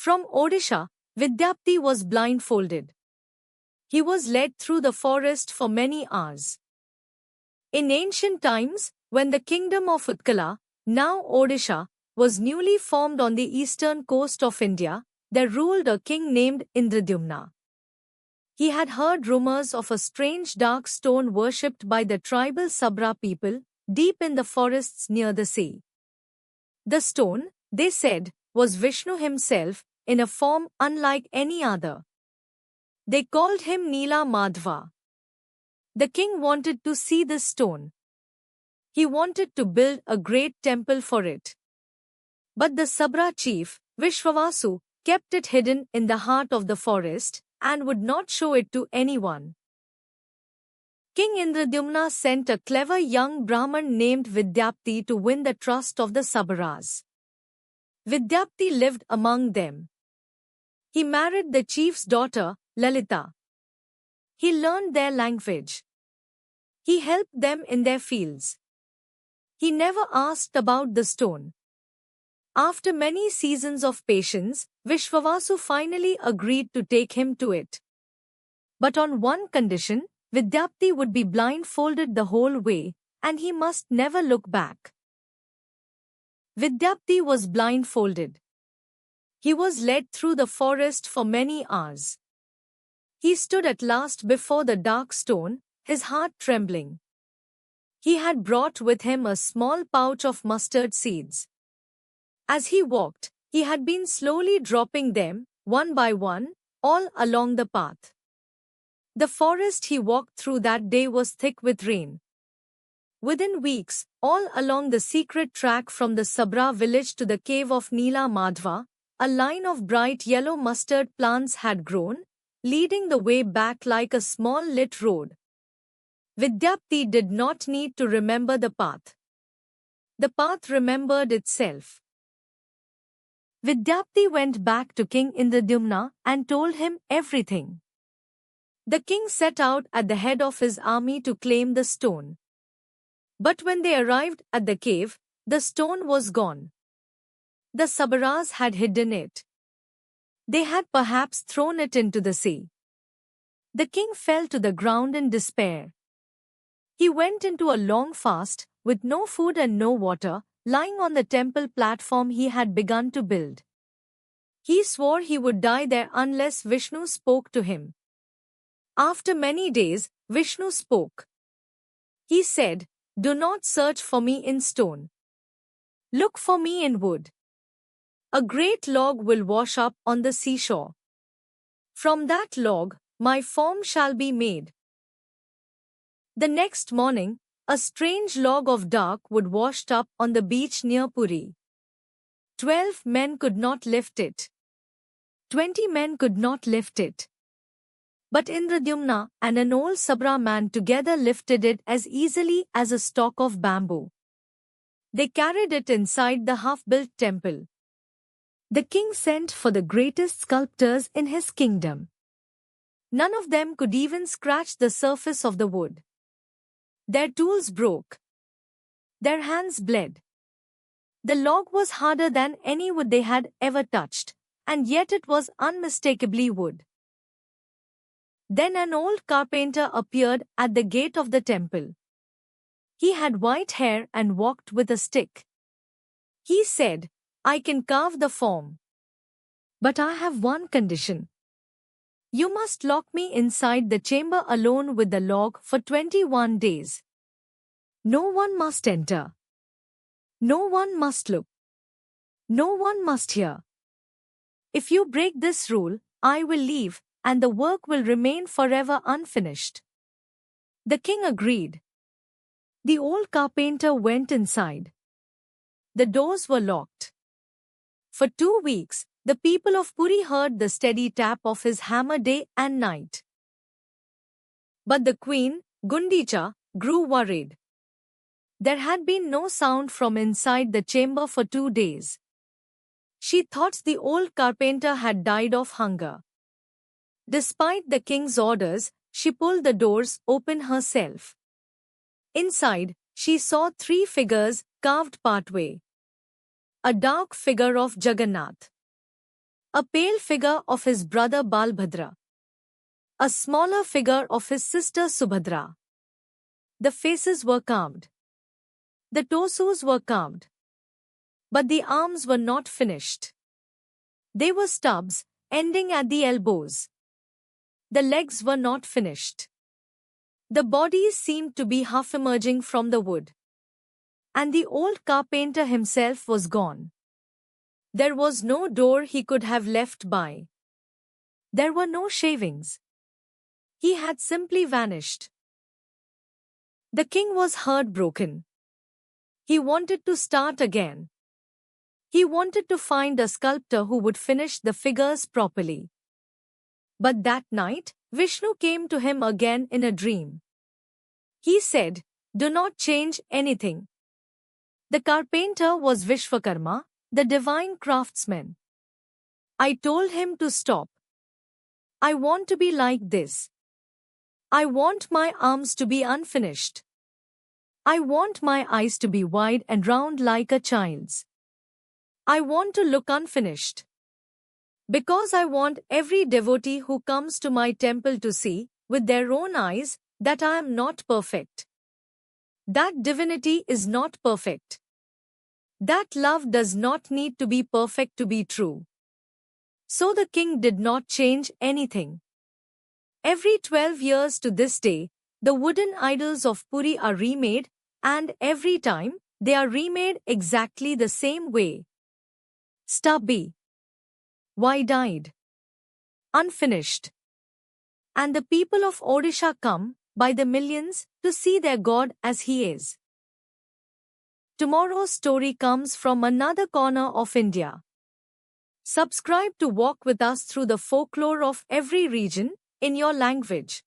From Odisha, Vidyapti was blindfolded. He was led through the forest for many hours. In ancient times, when the kingdom of Utkala, now Odisha, was newly formed on the eastern coast of India, there ruled a king named Indradyumna. He had heard rumors of a strange dark stone worshipped by the tribal Sabra people, deep in the forests near the sea. The stone, they said, was Vishnu himself, in a form unlike any other. They called him Nila Madhva. The king wanted to see this stone. He wanted to build a great temple for it. But the Sabra chief, Vishwavasu, kept it hidden in the heart of the forest and would not show it to anyone. King Indradyumna sent a clever young Brahman named Vidyapti to win the trust of the Sabras. Vidyapti lived among them. He married the chief's daughter, Lalita. He learned their language. He helped them in their fields. He never asked about the stone. After many seasons of patience, Vishwavasu finally agreed to take him to it. But on one condition, Vidyapti would be blindfolded the whole way, and he must never look back. Vidyapti was blindfolded. He was led through the forest for many hours. He stood at last before the dark stone, his heart trembling. He had brought with him a small pouch of mustard seeds. As he walked, he had been slowly dropping them, one by one, all along the path. The forest he walked through that day was thick with rain. Within weeks, all along the secret track from the Sabra village to the cave of Nila Madhva, a line of bright yellow mustard plants had grown, leading the way back like a small lit road. Vidyapti did not need to remember the path. The path remembered itself. Vidyapti went back to King Indradyumna and told him everything. The king set out at the head of his army to claim the stone. But when they arrived at the cave, the stone was gone. The Sabras had hidden it. They had perhaps thrown it into the sea. The king fell to the ground in despair. He went into a long fast, with no food and no water, lying on the temple platform he had begun to build. He swore he would die there unless Vishnu spoke to him. After many days, Vishnu spoke. He said, "Do not search for me in stone. Look for me in wood. A great log will wash up on the seashore. From that log, my form shall be made." The next morning, a strange log of dark wood washed up on the beach near Puri. 12 men could not lift it. 20 men could not lift it. But Indradyumna and an old Sabra man together lifted it as easily as a stalk of bamboo. They carried it inside the half-built temple. The king sent for the greatest sculptors in his kingdom. None of them could even scratch the surface of the wood. Their tools broke. Their hands bled. The log was harder than any wood they had ever touched, and yet it was unmistakably wood. Then an old carpenter appeared at the gate of the temple. He had white hair and walked with a stick. He said, "I can carve the form. But I have one condition. You must lock me inside the chamber alone with the log for 21 days. No one must enter. No one must look. No one must hear. If you break this rule, I will leave, and the work will remain forever unfinished." The king agreed. The old carpenter went inside. The doors were locked. For 2 weeks, the people of Puri heard the steady tap of his hammer day and night. But the queen, Gundicha, grew worried. There had been no sound from inside the chamber for 2 days. She thought the old carpenter had died of hunger. Despite the king's orders, she pulled the doors open herself. Inside, she saw 3 figures carved partway. A dark figure of Jagannath. A pale figure of his brother Balbhadra. A smaller figure of his sister Subhadra. The faces were carved. The torsos were carved. But the arms were not finished. They were stubs, ending at the elbows. The legs were not finished. The bodies seemed to be half emerging from the wood. And the old carpenter himself was gone. There was no door he could have left by. There were no shavings. He had simply vanished. The king was heartbroken. He wanted to start again. He wanted to find a sculptor who would finish the figures properly. But that night, Vishnu came to him again in a dream. He said, "Do not change anything." The carpenter was Vishwakarma, the divine craftsman. I told him to stop. I want to be like this. I want my arms to be unfinished. I want my eyes to be wide and round like a child's. I want to look unfinished. Because I want every devotee who comes to my temple to see, with their own eyes, that I am not perfect. That divinity is not perfect. That love does not need to be perfect to be true. So the king did not change anything. Every 12 years to this day, the wooden idols of Puri are remade, and every time, they are remade exactly the same way. Stubby. Wide-eyed. Unfinished. And the people of Odisha come, by the millions, to see their God as he is. Tomorrow's story comes from another corner of India. Subscribe to walk with us through the folklore of every region, in your language.